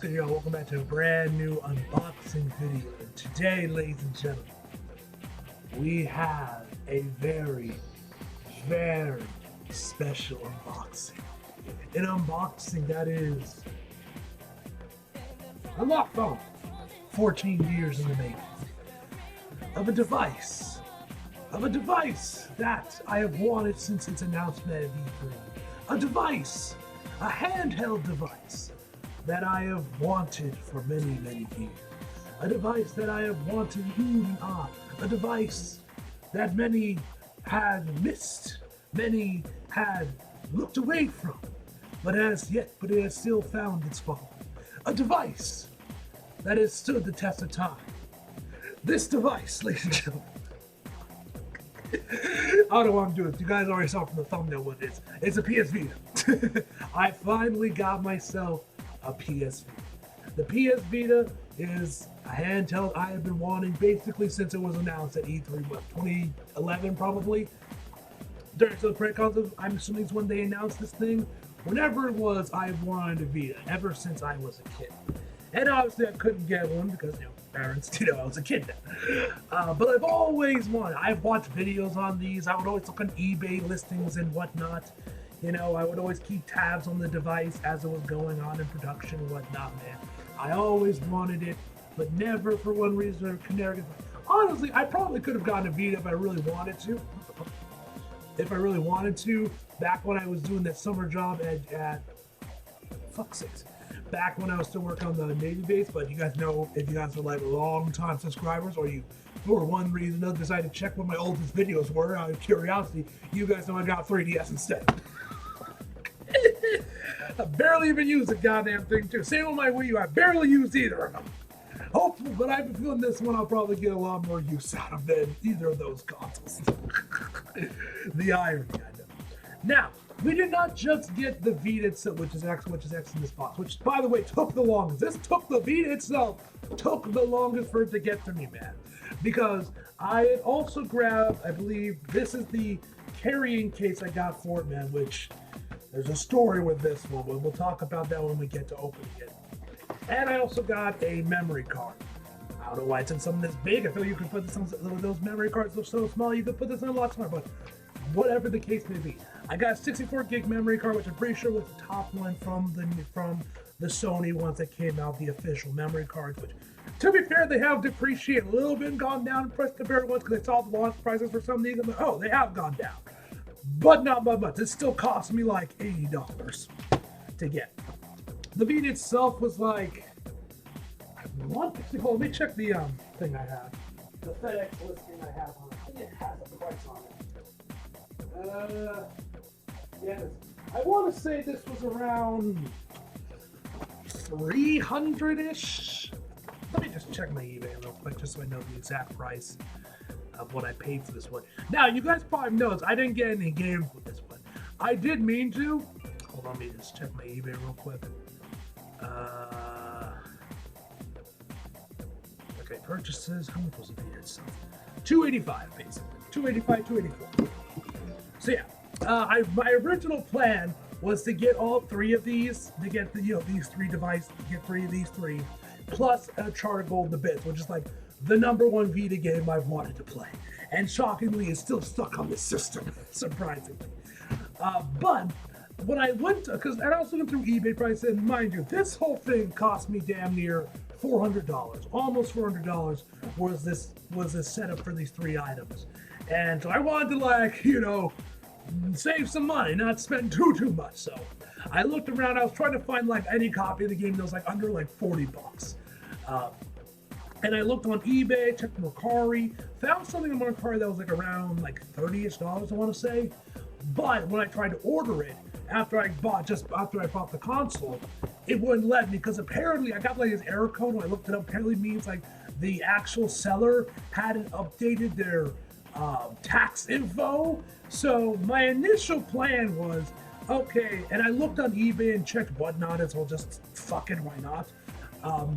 good, y'all? Welcome back to a brand new unboxing video. And today, ladies and gentlemen, we have a very, very special unboxing. An unboxing that is a lot from 14 years in the making of a device. That I have wanted since its announcement at E3. A device, a handheld device that I have wanted for many, many years. A device that I have wanted moving on. A device that many had missed, many had looked away from, but it has still found its following. A device that has stood the test of time. This device, ladies and gentlemen. I don't know what I'm doing. You guys already saw from the thumbnail what it is. It's a PS Vita. I finally got myself a PS Vita. The PS Vita is a handheld I have been wanting basically since it was announced at E3, 2011 probably? During some press conference, I'm assuming it's when they announced this thing. Whenever it was, I've wanted a Vita ever since I was a kid. And obviously I couldn't get one because, parents, I was a kid then. But I've always wanted. I've watched videos on these. I would always look on eBay listings and whatnot. I would always keep tabs on the device as it was going on in production and whatnot, man. I always wanted it, but never for one reason or another. Honestly, I probably could have gotten a Vita if I really wanted to. Back when I was doing that summer job at fuck sakes. Back when I was still working on the Navy base, but you guys know, if you guys are like long time subscribers, or you for one reason or another decided to check what my oldest videos were out of curiosity, you guys know I got 3DS instead. I barely even used the goddamn thing too. Same with my Wii U, I barely used either of them. Hopefully, but I've been feeling this one I'll probably get a lot more use out of than either of those consoles. The irony, I know. Now, we did not just get the Vita itself, which is X in this box, which, by the way, took the longest. The Vita itself took the longest for it to get to me, man. Because I had also grabbed, I believe, this is the carrying case I got for it, man, which there's a story with this one, but we'll talk about that when we get to opening it. And I also got a memory card. I don't know why it's in something this big. I feel you could put this on those memory cards are so small, you could put this in a lot smaller, but whatever the case may be. I got a 64 gig memory card, which I'm pretty sure was the top one from the Sony ones that came out, the official memory cards, which, to be fair, they have depreciated a little bit and gone down in price compared to ones because I saw the launch prices for some of these. I'm like, oh, they have gone down. But not by much. It still cost me like $80 to get. The Vita itself was like, hold on, let me check the thing I have. The FedEx listing I have on it. I think it has a price on it. Yes. I want to say this was around 300-ish. Let me just check my eBay real quick just so I know the exact price of what I paid for this one. Now, you guys probably noticed I didn't get any games with this one. I did mean to. Hold on, let me just check my eBay real quick. Okay, purchases. How much was it here itself? $285, basically. $284. So yeah, my original plan was to get all three of these, to get these three devices, to get three of these three, plus a Charter Gold the Bits, which is like the #1 Vita game I've wanted to play. And shockingly, it's still stuck on this system, surprisingly. But when I went to, because I also went through eBay prices, and mind you, this whole thing cost me damn near $400, almost $400 was this setup for these three items. And so I wanted to save some money, not spend too much. So I looked around, I was trying to find any copy of the game that was under $40. And I looked on eBay, checked Mercari, found something on Mercari that was around $30-ish, I want to say. But when I tried to order it, after I bought the console, it wouldn't let me because apparently I got this error code when I looked it up. Apparently it means the actual seller hadn't updated their tax info. So my initial plan was, okay, and I looked on eBay and checked whatnot as well, just fucking why not?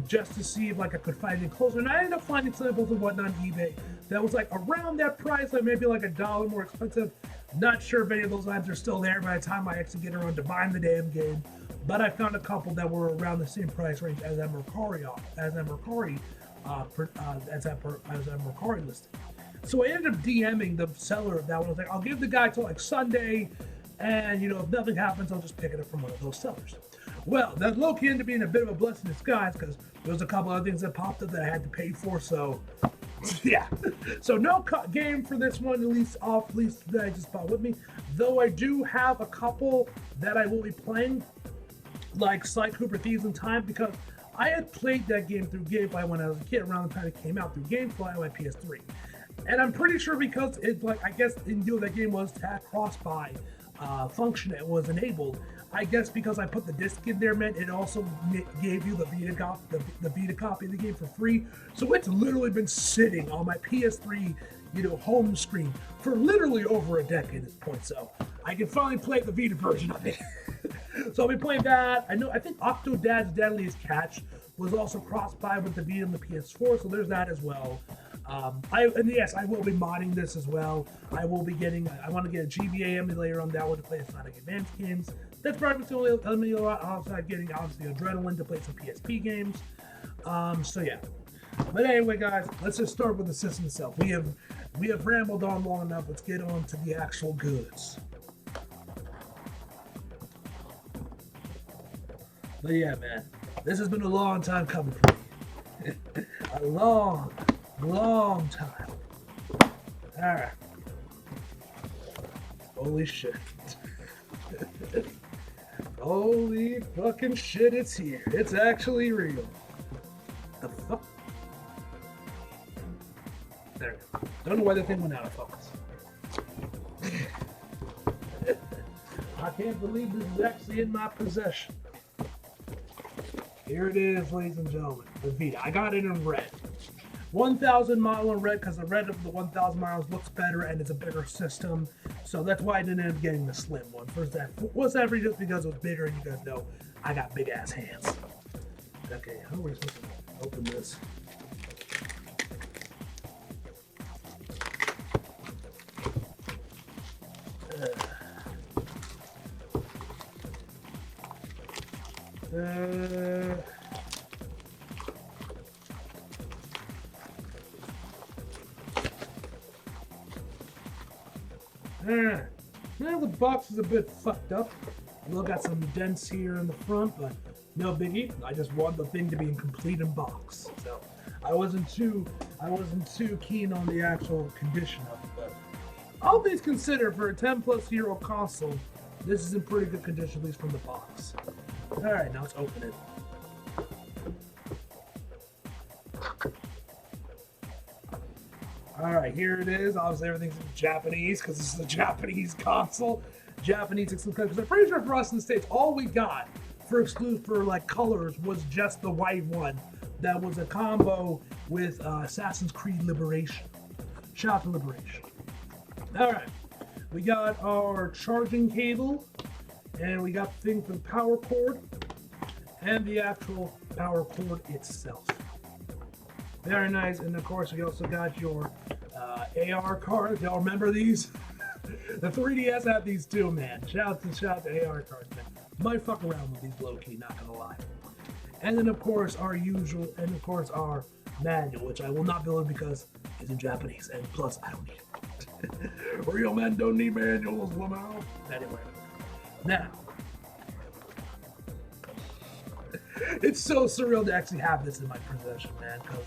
Just to see if I could find it closer. And I ended up finding samples and whatnot on eBay that was around that price, maybe $1 more expensive. Not sure if any of those items are still there by the time I actually get around to buying the damn game. but I found a couple that were around the same price range as that Mercari listed. So I ended up DMing the seller of that one. I was like, I'll give the guy till like Sunday, and you know, if nothing happens, I'll just pick it up from one of those sellers. Well, that low-key ended up being a bit of a blessing in disguise because there was a couple other things that popped up that I had to pay for. So, yeah. So no game for this one, at least that I just bought with me. Though I do have a couple that I will be playing, like Sly Cooper Thieves in Time, because I had played that game through GameFly when I was a kid around the time it came out through GameFly on my PS3. And I'm pretty sure because it, like, I guess in deal that game was that cross-buy function that was enabled. I guess because I put the disc in there meant it also gave you the Vita copy of the game for free. So it's literally been sitting on my PS3, you know, home screen for literally over a decade at this point. So I can finally play the Vita version of it. So I'll be playing that. I think Octodad's Deadliest Catch was also cross-buy with the Vita and the PS4, so there's that as well. And yes, I will be modding this as well. I want to get a GBA emulator on that one to play the Sonic Advance games. That's probably the only emulator outside getting, obviously, Adrenaline to play some PSP games. So yeah. But anyway, guys, let's just start with the system itself. We have rambled on long enough. Let's get on to the actual goods. But yeah, man, this has been a long time coming for me. A long time. Alright. Holy shit. Holy fucking shit, it's here. It's actually real. The fuck? There we go. Don't know why the thing went out of focus. I can't believe this is actually in my possession. Here it is, ladies and gentlemen. The Vita. I got it in red. 1,000 mile in red because the red of the 1,000 miles looks better and it's a bigger system. So that's why I didn't end up getting the slim one. First, that was every just because it was bigger, and you guys know I got big ass hands. Okay, how are we supposed to open this? Now the box is a bit fucked up. We've got some dents here in the front, but no biggie. I just want the thing to be in complete in box. So I wasn't too keen on the actual condition of it, but all things considered, for a 10+ year-old console, this is in pretty good condition, at least from the box. Alright, now let's open it. Alright, here it is. Obviously everything's in Japanese because this is a Japanese console. Japanese exclusive, because I'm pretty sure for us in the States, all we got for exclusive for like colors was just the white one. That was a combo with Assassin's Creed Liberation. Shout out to Liberation. Alright, we got our charging cable, and we got the thing for the power cord, and the actual power cord itself. Very nice, and of course we also got your AR cards. Y'all remember these? The 3DS had these too, man. Shout out to AR cards, man. Might fuck around with these low-key, not gonna lie. And then of course our our manual, which I will not build because it's in Japanese, and plus I don't need it. Real men don't need manuals, Lamau. Anyway, now it's so surreal to actually have this in my possession, man, because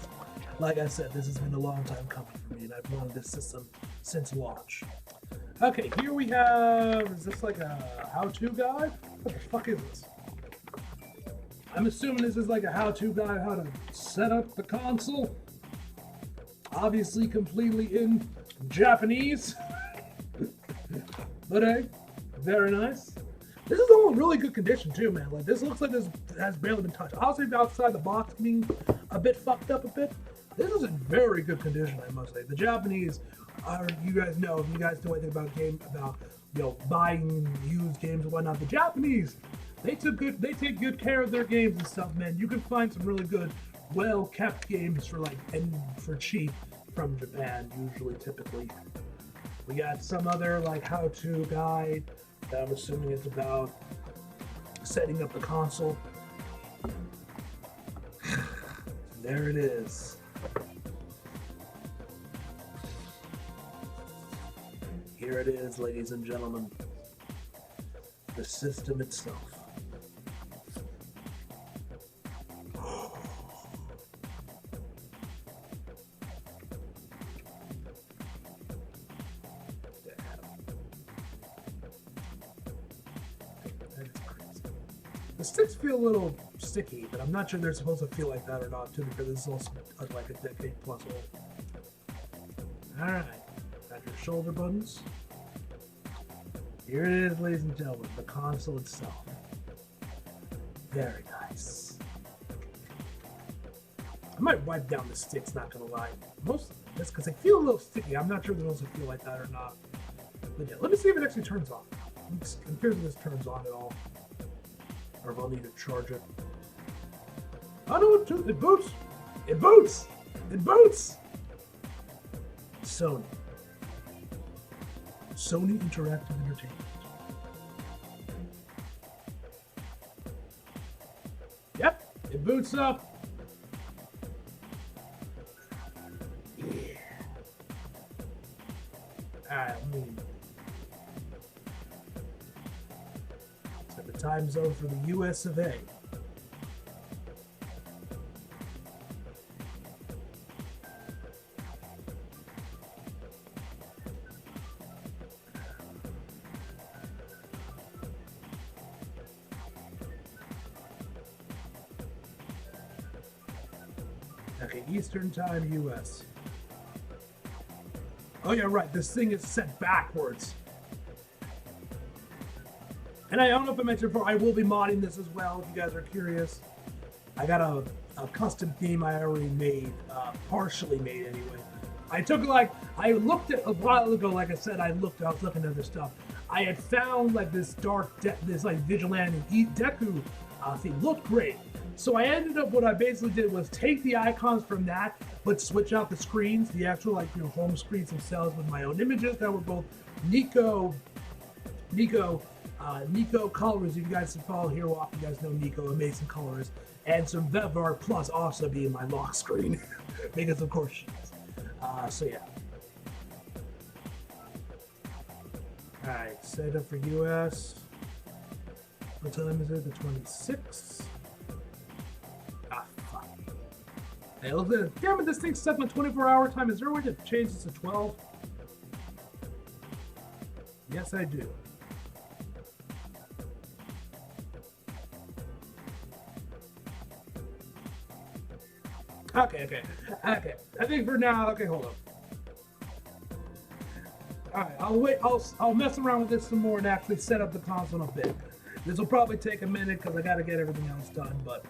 like I said, this has been a long time coming for me, and I've wanted this system since launch. Okay, here we have, is this like a how-to guide? What the fuck is this? I'm assuming this is like a how-to guide how to set up the console. Obviously completely in Japanese. But hey, very nice. This is all in really good condition too, man. Like, this looks like this has barely been touched. Obviously, outside the box being a bit fucked up a bit, this is in very good condition, I must say. The Japanese are, you guys know, if you guys know anything about buying used games and whatnot, the Japanese, they take good care of their games and stuff, man. You can find some really good, well-kept games for cheap from Japan, typically. We got some other like how-to guide that I'm assuming it's about setting up the console. There it is. Here it is, ladies and gentlemen. The system itself. The sticks feel a little sticky, but I'm not sure they're supposed to feel like that or not, too, because this is also like a decade plus old. Alright, got your shoulder buttons. Here it is, ladies and gentlemen, the console itself. Very nice. I might wipe down the sticks, not gonna lie. Most of this, because they feel a little sticky. I'm not sure they're supposed to feel like that or not. But yeah, let me see if it actually turns on. I'm curious if this turns on at all. Or if I'll need to charge it. Oh no, it boots! It boots! It boots! Sony Interactive Entertainment. Yep, it boots up. Yeah. Alright, let me set the time zone for the US of A. Okay, Eastern Time, US. Oh yeah, right, this thing is set backwards. And I don't know if I mentioned before, I will be modding this as well, if you guys are curious. I got a custom theme I already made, partially made anyway. I looked at, a while ago, like I said, I was looking at this stuff. I had found like this this like vigilante Deku theme, looked great. So I ended up, what I basically did was take the icons from that, but switch out the screens, the actual like, you know, home screens themselves with my own images that were both Nico colors. If you guys follow Hero Off, you guys know Nico, amazing colors, and some Vevar Plus also being my lock screen, because of course she is. So yeah. Alright, set up for US. What time is it? The 26th. Hey, look at it. Damn it, this thing's set on 24-hour time. Is there a way to change this to 12? Yes, I do. Okay. I think for now, okay, hold on. Alright, I'll wait. I'll mess around with this some more and actually set up the console a bit. This will probably take a minute because I got to get everything else done, but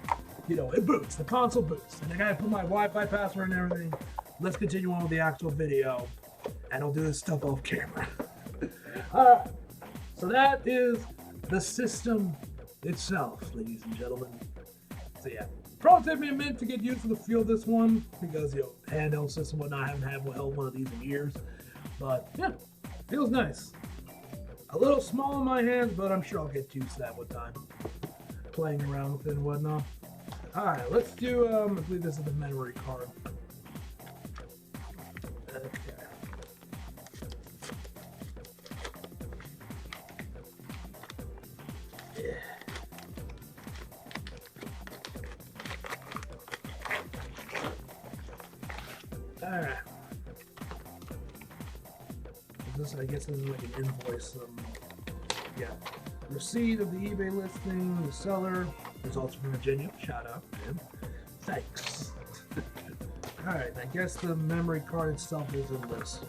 you know, it boots. The console boots. And I gotta put my Wi-Fi password and everything. Let's continue on with the actual video. And I'll do this stuff off camera. Alright. So that is the system itself, ladies and gentlemen. So yeah. Probably take me a minute to get used to the feel of this one. Because, you know, handheld system and whatnot. I haven't held one of these in years. But yeah, feels nice. A little small in my hands, but I'm sure I'll get used to that with time. Playing around with it and whatnot. Alright, let's do, I believe this is the memory card. Okay. Yeah. Alright. I guess this is like an invoice. Yeah. Receipt of the eBay listing, the seller. Results from Virginia. Shout out, man. Thanks. Alright, I guess the memory card itself is in this.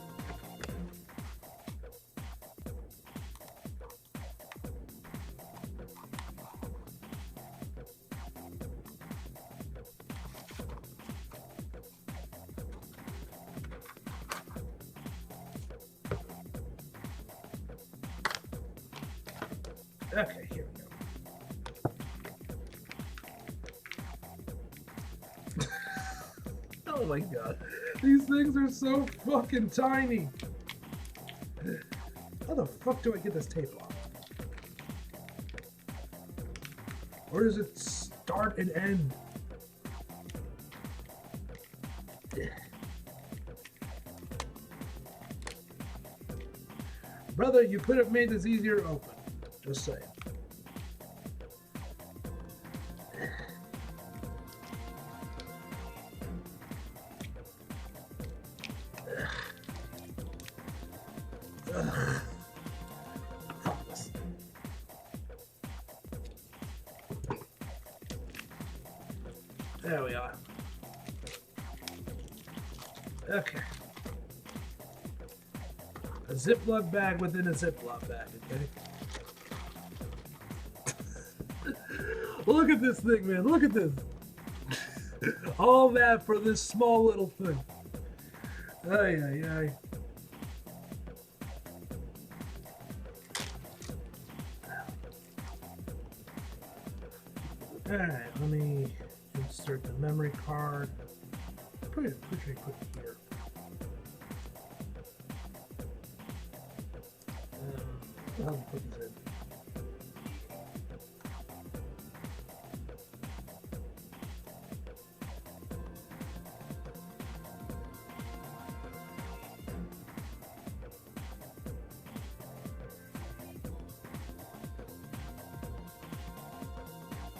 Okay, here we go. Oh my god. These things are so fucking tiny. How the fuck do I get this tape off? Or does it start and end? Brother, you could have made this easier to open. Just saying. There we are. Okay. A Ziploc bag within a Ziploc bag, okay? Well, look at this thing, man. Look at this. All that for this small little thing. Ay, ay, ay. Alright, let me insert the memory card. Pretty quick here. I'll put this in.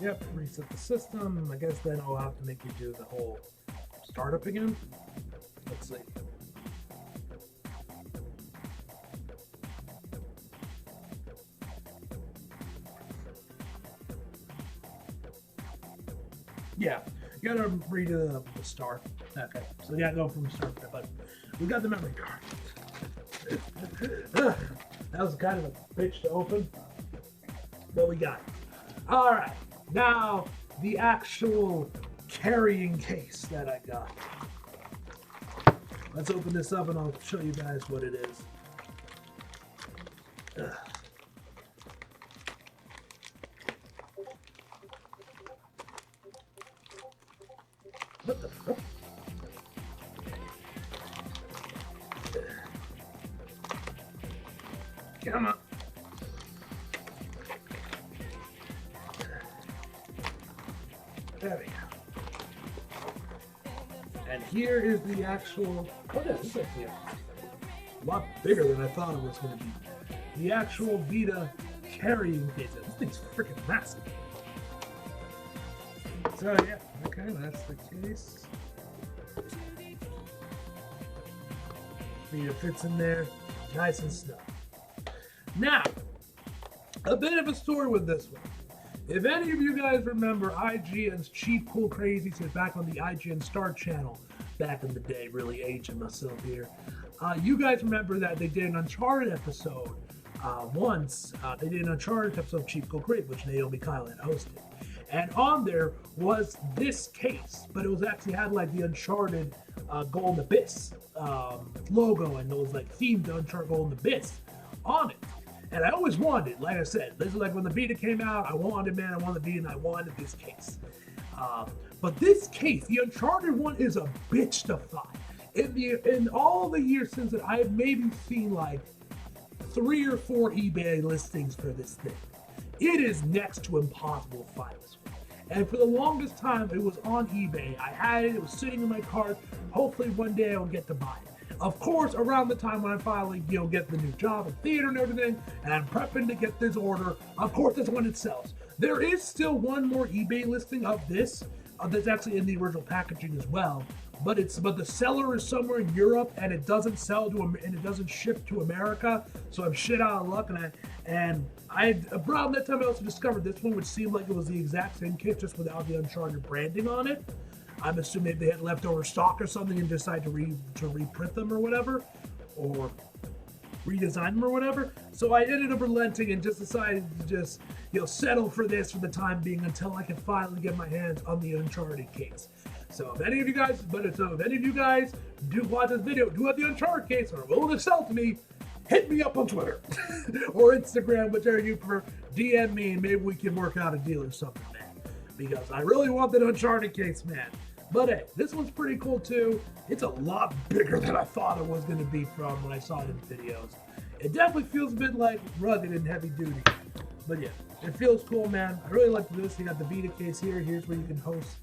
Yep, reset the system. I guess then I'll have to make you do the whole startup again. Let's see. Yeah, you gotta redo the start. Okay, so yeah, go from the start, but we got the memory card. That was kind of a bitch to open, but we got it. All right, now the actual carrying case that I got. Let's open this up and I'll show you guys what it is. What the fuck? Come on. There we go. And here is the actual. Oh, yeah, this is actually a lot bigger than I thought it was going to be. The actual Vita carrying case. This thing's freaking massive. So yeah, okay, that's the case. Vita fits in there, nice and snug. Now, a bit of a story with this one. If any of you guys remember IGN's Cheap Cool Crazy, so back on the IGN Star channel back in the day, really aging myself here. You guys remember that they did an Uncharted episode once. They did an Uncharted episode of Cheap Cool Crazy, which Naomi Kyle had hosted. And on there was this case, but it was actually had like the Uncharted Golden Abyss logo, and it was like themed to Uncharted Golden Abyss on it. And I always wanted, like I said, this is like when the Vita came out, I wanted the Vita, and I wanted this case. But this case, the Uncharted one, is a bitch to find. In all the years since it, I have maybe seen like 3 or 4 eBay listings for this thing. It is next to impossible to find this one. And for the longest time, it was on eBay. I had it, it was sitting in my cart. Hopefully one day I'll get to buy it. Of course, around the time when I finally, get the new job in theater and everything, and I'm prepping to get this order, of course, that's when it sells. There is still one more eBay listing of this that's actually in the original packaging as well, but the seller is somewhere in Europe and it doesn't sell to and it doesn't ship to America, so I'm shit out of luck. And I around that time I also discovered this one, which seemed like it was the exact same kit just without the Uncharted branding on it. I'm assuming they had leftover stock or something and decided to reprint them or whatever, or redesign them or whatever. So I ended up relenting and just decided to settle for this for the time being until I can finally get my hands on the Uncharted case. So if any of you guys do watch this video, do have the Uncharted case or are willing to sell to me, hit me up on Twitter or Instagram, whichever you prefer. DM me and maybe we can work out a deal or something, man. Because I really want that Uncharted case, man. But hey, this one's pretty cool too. It's a lot bigger than I thought it was going to be from when I saw it in videos. It definitely feels a bit like rugged and heavy duty. But yeah, it feels cool, man. I really like this. You got the Vita case here. Here's where you can host,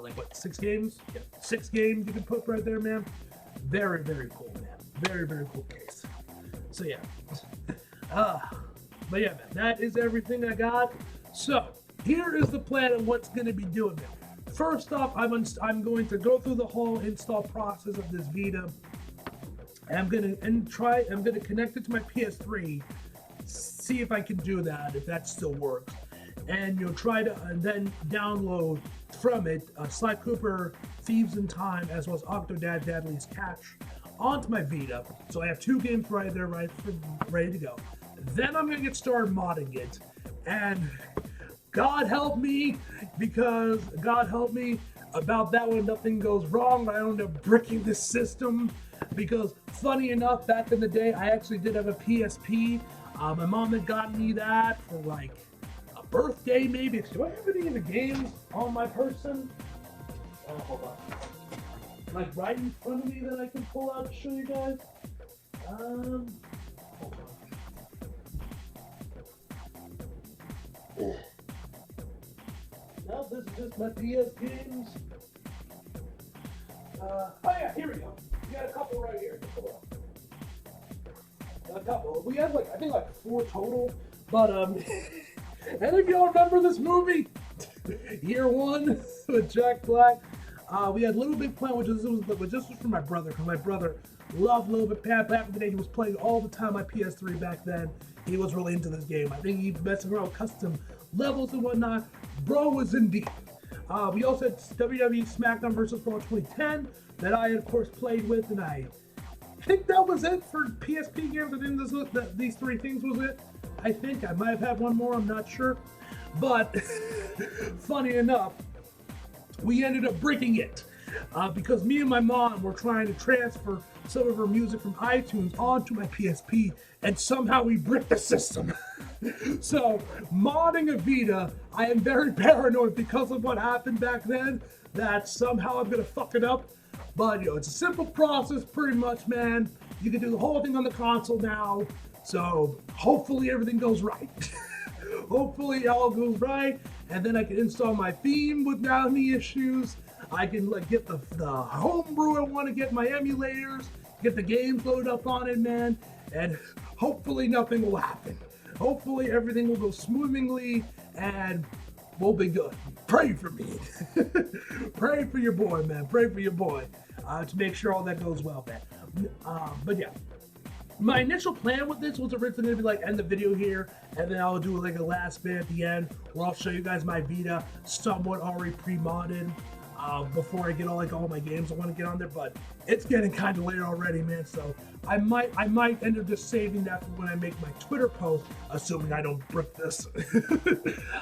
like what, 6 games? Yeah, 6 games you can put right there, man. Very, very cool, man. Very, very cool case. So yeah. But yeah, man, that is everything I got. So here is the plan of what's going to be doing, man. First off, I'm going to go through the whole install process of this Vita. And I'm gonna connect it to my PS3, see if I can do that, if that still works, and try to then download from it Sly Cooper, Thieves in Time, as well as Octodad Dadley's Catch onto my Vita. So I have 2 games right there, ready to go. Then I'm gonna get started modding it, and God help me, because God help me about that one, nothing goes wrong. I end up bricking the system, because funny enough, back in the day, I actually did have a PSP. My mom had gotten me that for like a birthday, maybe. Do I have any of the games on my person? Hold on. Like right in front of me that I can pull out to show you guys. Hold on. No, this is just my PS games. Oh yeah, here we go. We got a couple right here. A couple. We have like, I think like 4 total. But any of y'all remember this movie? Year One with Jack Black. We had Little Big Planet, which this was for my brother, because my brother loved Little Big Planet. Back in the day, he was playing all the time on PS3 back then. He was really into this game. I think he messing around with custom levels and whatnot. Bro was in deep. We also had WWE SmackDown vs. Raw 2010 that I, of course, played with, and I think that was it for PSP games. I think these 3 things was it. I think I might have had one more, I'm not sure. But funny enough, we ended up breaking it because me and my mom were trying to transfer some of her music from iTunes onto my PSP, and somehow we bricked the system. So, modding a Vita, I am very paranoid because of what happened back then, that somehow I'm gonna fuck it up. But, it's a simple process, pretty much, man. You can do the whole thing on the console now, so hopefully everything goes right. Hopefully it all goes right, and then I can install my theme without any issues. I can get the homebrew I want to get, my emulators, get the games loaded up on it, man, and hopefully nothing will happen. Hopefully everything will go smoothly, and we'll be good. Pray for me. Pray for your boy, man. Pray for your boy to make sure all that goes well, man. But yeah. My initial plan with this was originally going to be like end the video here, and then I'll do like a last bit at the end where I'll show you guys my Vita somewhat already pre-modded before I get all my games I want to get on there. But it's getting kind of late already, man. So I might end up just saving that for when I make my Twitter post, assuming I don't brick this.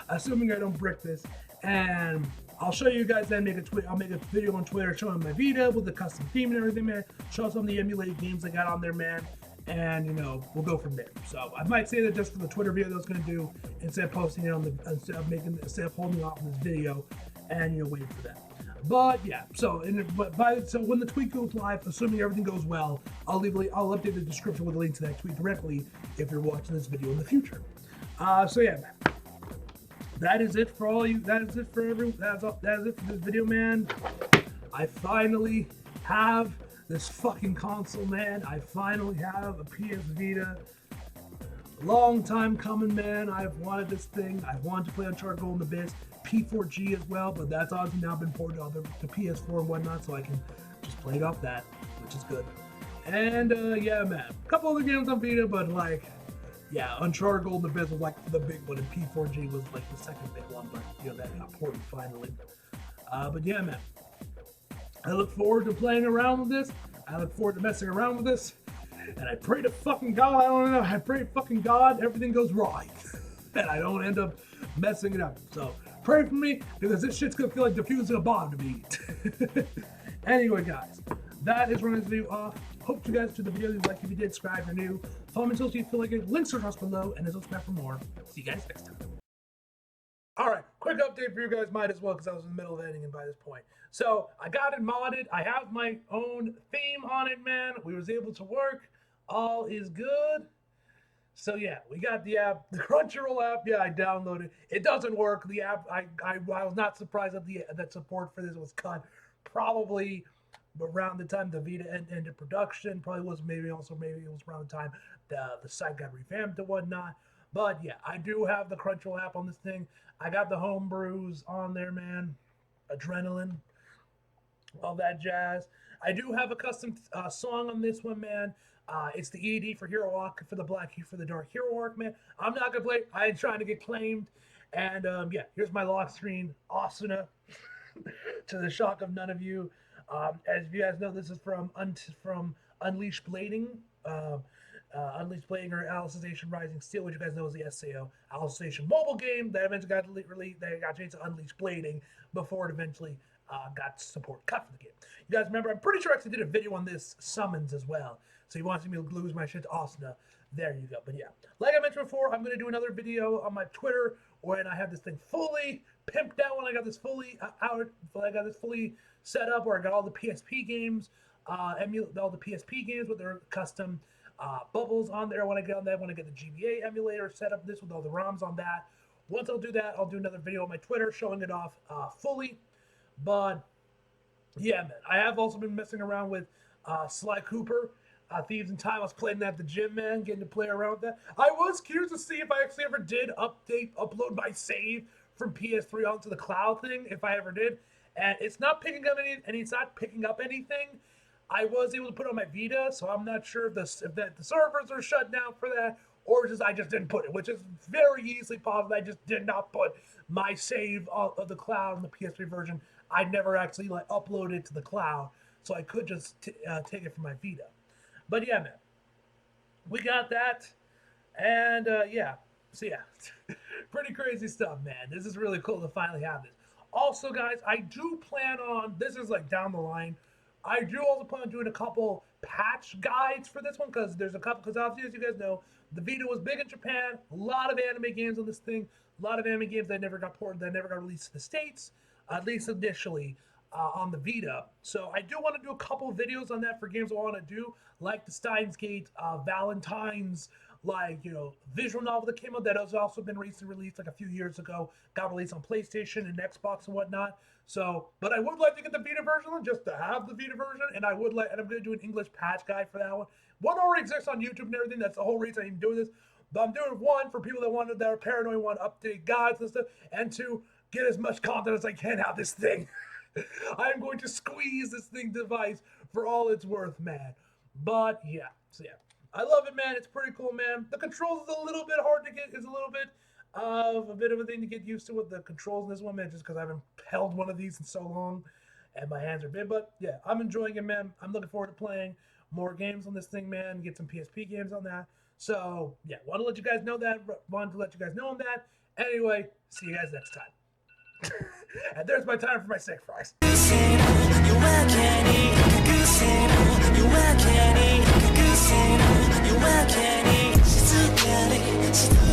Assuming I don't brick this, and I'll show you guys then. I'll make a video on Twitter showing my Vita with the custom theme and everything, man. Show some of the emulated games I got on there, man. And we'll go from there. So I might say that just for the Twitter video that I was gonna do, instead of posting it instead of holding off on this video, and waiting for that. But yeah, so when the tweet goes live, assuming everything goes well, I'll update the description with a link to that tweet directly if you're watching this video in the future. So yeah, man. That is it for all you. That is it for this video, man. I finally have this fucking console, man. I finally have a PS Vita. Long time coming, man. I've wanted this thing. I've wanted to play Uncharted Golden Abyss, P4G as well, but that's obviously now been ported to PS4 and whatnot, so I can just play it off that, which is good. And yeah, man. A couple other games on Vita, but yeah, Uncharted Golden Abyss was like the big one, and P4G was like the second big one, but that got ported finally. But yeah, man. I look forward to playing around with this. I look forward to messing around with this. And I pray to fucking God, I pray to fucking God everything goes right. And I don't end up messing it up. So pray for me, because this shit's gonna feel like defusing a bomb to me. Anyway, guys, that is running this video off. Hope you guys enjoyed the video. Like if you did, subscribe if you're new. Follow me until you feel like it. Links are across below, and there's a subscribe for more. See you guys next time. Alright, quick update for you guys, might as well, because I was in the middle of editing by this point. So, I got it modded. I have my own theme on it, man. We was able to work. All is good. So yeah, we got the app, the Crunchyroll app. Yeah, I downloaded. It doesn't work. The app. I was not surprised that that support for this was cut. Probably around the time the Vita ended production. Probably was maybe it was around the time the site got revamped and whatnot. But yeah, I do have the Crunchyroll app on this thing. I got the homebrews on there, man. Adrenaline, all that jazz. I do have a custom song on this one, man. It's the ED for Hero Arc, for the Black Hue, for the Dark Hero Arc, man. I'm not gonna play. I ain't trying to get claimed. And yeah, here's my lock screen, Asuna, to the shock of none of you. As you guys know, this is from Unleashed Blading. Unleashed Blading or Alicization Rising Steel, which you guys know is the SAO Alicization mobile game that eventually got released. They got changed to Unleashed Blading before it eventually got support cut for the game. You guys remember? I'm pretty sure I actually did a video on this summons as well. So you want to see me lose my shit to Asuna? There you go. But yeah, like I mentioned before, I'm gonna do another video on my Twitter when I have this thing fully pimped out. When I got this fully out, when I got this fully set up, where I got all the PSP games, all the PSP games with their custom bubbles on there. When I get on that, when I get the GBA emulator set up, this with all the ROMs on that. Once I'll do that, I'll do another video on my Twitter showing it off fully. But yeah, man, I have also been messing around with Sly Cooper. Thieves in Time. I was playing that at the gym, man, getting to play around with that. I was curious to see if I actually ever did upload my save from PS3 onto the cloud thing, if I ever did. And it's not picking up anything. I was able to put it on my Vita, so I'm not sure if the servers are shut down for that, or I just didn't put it, which is very easily possible. I just did not put my save of the cloud in the PS3 version. I never actually uploaded it to the cloud, so I could just take it from my Vita. But yeah, man, we got that, and yeah, so yeah, pretty crazy stuff, man. This is really cool to finally have this. Also, guys, I do plan on, this is like down the line, I do also plan on doing a couple patch guides for this one, because there's a couple, because obviously, as you guys know, the Vita was big in Japan, a lot of anime games on this thing, a lot of anime games that never got ported, that never got released to the States, at least initially. On the Vita. So I do want to do a couple of videos on that for games I want to do, like the Steins Gate, Valentine's, visual novel that came out that has also been recently released like a few years ago, got released on PlayStation and Xbox and whatnot. So, but I would like to get the Vita version just to have the Vita version, and I'm going to do an English patch guide for that one. One already exists on YouTube and everything. That's the whole reason I'm doing this. But I'm doing one for people that are paranoid, want update guides and stuff, and to get as much content as I can out of this thing. I'm going to squeeze this device for all it's worth, man. But yeah, so yeah, I love it, man. It's pretty cool, man. The controls is a little bit hard to get. It's a little bit of a thing to get used to with the controls in this one, man. Just because I haven't held one of these in so long, and my hands are big. But yeah, I'm enjoying it, man. I'm looking forward to playing more games on this thing, man. Get some PSP games on that. So yeah, want to let you guys know that. Want to let you guys know on that. Anyway, see you guys next time. And there's my time for my steak fries. You